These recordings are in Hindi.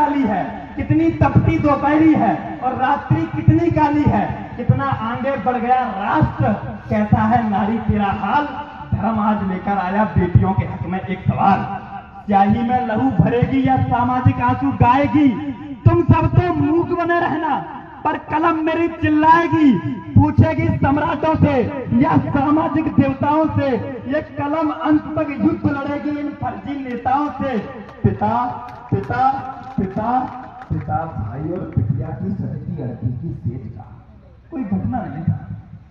काली है, कितनी तपती दोपहरी है और रात्रि कितनी काली है। कितना आगे बढ़ गया राष्ट्र, कैसा है नारी तेरा हाल। धर्म आज लेकर आया बेटियों के हक में एक सवाल, स्याही में लहू भरेगी या सामाजिक आंसू गाएगी। तुम सब तो मूक बने रहना, पर कलम मेरी चिल्लाएगी। पूछेगी सम्राटों से या सामाजिक देवताओं से, ये कलम अंत तक युद्ध लड़ेगी इन फर्जी नेताओं से। पिता पिता पिता पिता भाई और बिटिया की सड़ती अड़ती की सेज का कोई घटना नहीं था।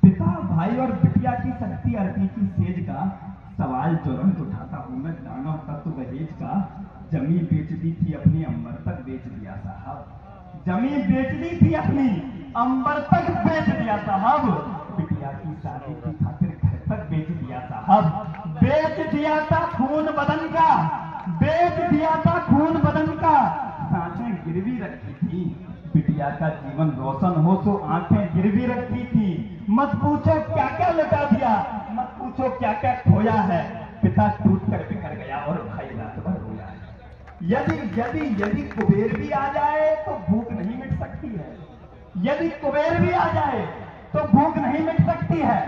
पिता भाई और बिटिया की सड़ती अड़ती की सेज का सवाल तुरंत उठाता हूं मैं दानव तत्व दहेज का। जमीन बेच दी थी अपनी अंबर तक बेच दिया साहब, जमीन बेच दी थी अपनी अंबर तक बेच दिया साहब। बिटिया की शादी की खातिर घर तक बेच दिया साहब। बेच दिया था खून बदन का, बेच दिया था खून बदन का। सांसें गिरवी रखी थी, बिटिया का जीवन रोशन हो तो आंखें गिरवी रखी थी। मत पूछो क्या क्या लुटा दिया, मत पूछो क्या क्या खोया है। पिता टूट कर बिखर गया और भाई रात भर रोया है। यदि यदि यदि कुबेर भी आ जाए तो भूख नहीं मिट सकती है, यदि कुबेर भी आ जाए तो भूख नहीं मिट सकती है।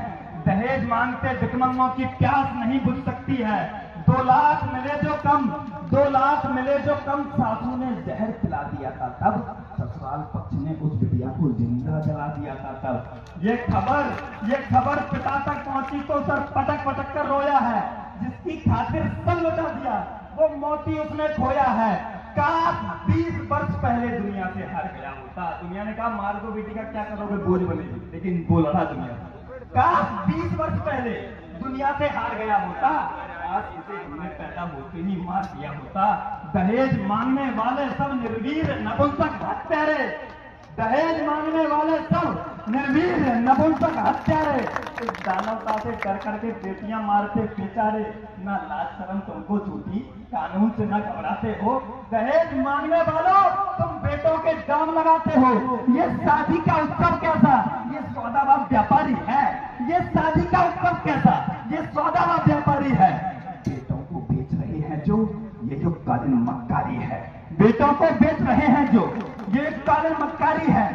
दहेज मांगते भिखमंगों की प्यास नहीं बुझ सकती है। 2 लाख मिले जो कम, 2 लाख मिले जो कम, सासू ने जहर खिला दिया था तब, ससुराल पक्ष ने उस बिटिया को जिंदा जला दिया था तब। ये खबर पिता तक पहुंची तो सर पटक पटक कर रोया है। जिसकी खातिर सब लुटा दिया वो मोती उसने खोया है। काश 20 वर्ष पहले दुनिया से हार गया होता। दुनिया ने कहा मार दो बेटी का क्या करोगे, बोझ बनेगी, लेकिन वो लड़ा दुनिया। काश 20 वर्ष पहले दुनिया से हार गया होता, आज इसे हमने पैदा होते ही मार दिया होता। दहेज मांगने वाले सब निर्वीर नपुंसक हत्यारे, दहेज मांगने वाले सब निर्वीर नपुंसक हत्यारे। इस दानवता से कर करके बेटियां मारते बेचारे, ना लाज शर्म तुमको छूटी, कानून से ना घबराते हो। दहेज मांगने वालों तुम बेटों के दाम लगाते हो। ये शादी का उत्सव कैसा, ये सौदाबाज व्यापारी है। ये शादी का उत्सव कैसा, ये सौदाबाज व्यापारी है। बेटों को बेच रहे हैं जो, ये जो कालीन मक्कारी है। बेटों को बेच रहे हैं जो, ये कालीन मक्कारी है।